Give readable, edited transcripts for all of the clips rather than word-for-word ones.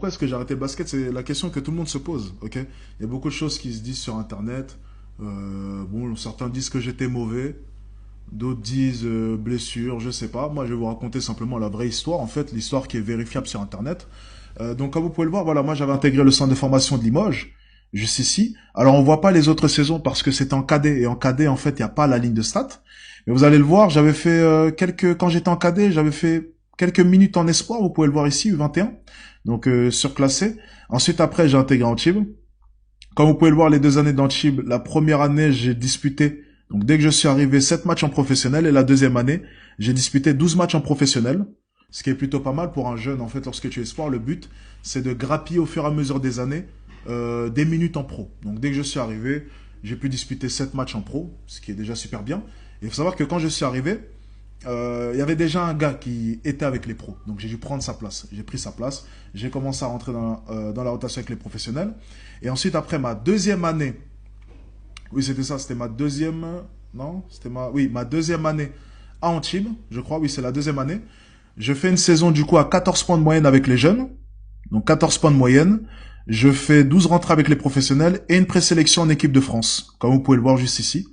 Pourquoi est-ce que j'ai arrêté le basket? C'est la question que tout le monde se pose, ok? Il y a beaucoup de choses qui se disent sur Internet. Bon, certains disent que j'étais mauvais, d'autres disent blessure, je sais pas. Moi, je vais vous raconter simplement la vraie histoire, en fait, l'histoire qui est vérifiable sur Internet. Donc, comme vous pouvez le voir, voilà, moi, j'avais intégré le centre de formation de Limoges, juste ici. Alors, on voit pas les autres saisons parce que c'était en cadet, et en cadet, en fait, il n'y a pas la ligne de stats. Mais vous allez le voir, j'avais fait quand j'étais en cadet, j'avais fait quelques minutes en espoir, vous pouvez le voir ici, U21, donc surclassé. Ensuite, après, j'ai intégré Antibes. Comme vous pouvez le voir, les 2 années d'Antibes, la première année, j'ai disputé, donc dès que je suis arrivé, 7 matchs en professionnel, et la deuxième année, j'ai disputé 12 matchs en professionnel, ce qui est plutôt pas mal pour un jeune. En fait, lorsque tu es espoir, le but, c'est de grappiller au fur et à mesure des années des minutes en pro. Donc dès que je suis arrivé, j'ai pu disputer 7 matchs en pro, ce qui est déjà super bien. Et il faut savoir que quand je suis arrivé, il y avait déjà un gars qui était avec les pros. Donc j'ai dû prendre sa place. J'ai pris sa place. J'ai commencé à rentrer dans la rotation avec les professionnels. Et ensuite, après ma deuxième année, oui, c'était ça, c'était ma deuxième, non, ma deuxième année à Antibes, je crois, oui, c'est la deuxième année. Je fais une saison, du coup, à 14 points de moyenne avec les jeunes. Donc 14 points de moyenne. Je fais 12 rentrées avec les professionnels et une présélection en équipe de France. Comme vous pouvez le voir juste ici.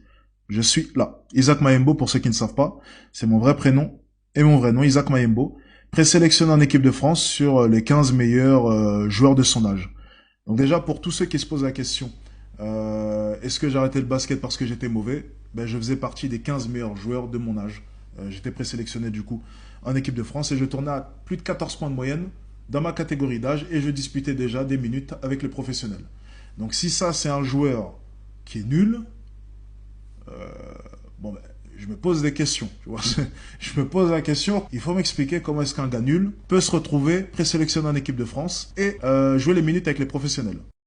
Je suis là. Isaac Mayembo, pour ceux qui ne savent pas, c'est mon vrai prénom et mon vrai nom, Isaac Mayembo. Présélectionné en équipe de France sur les 15 meilleurs joueurs de son âge. Donc déjà, pour tous ceux qui se posent la question, est-ce que j'ai arrêté le basket parce que j'étais mauvais? Ben, je faisais partie des 15 meilleurs joueurs de mon âge. J'étais présélectionné du coup en équipe de France et je tournais à plus de 14 points de moyenne dans ma catégorie d'âge et je disputais déjà des minutes avec les professionnels. Donc si ça c'est un joueur qui est nul, bon ben, je me pose des questions. Tu vois. Je me pose la question, il faut m'expliquer comment est-ce qu'un gars nul peut se retrouver présélectionné en équipe de France et jouer les minutes avec les professionnels.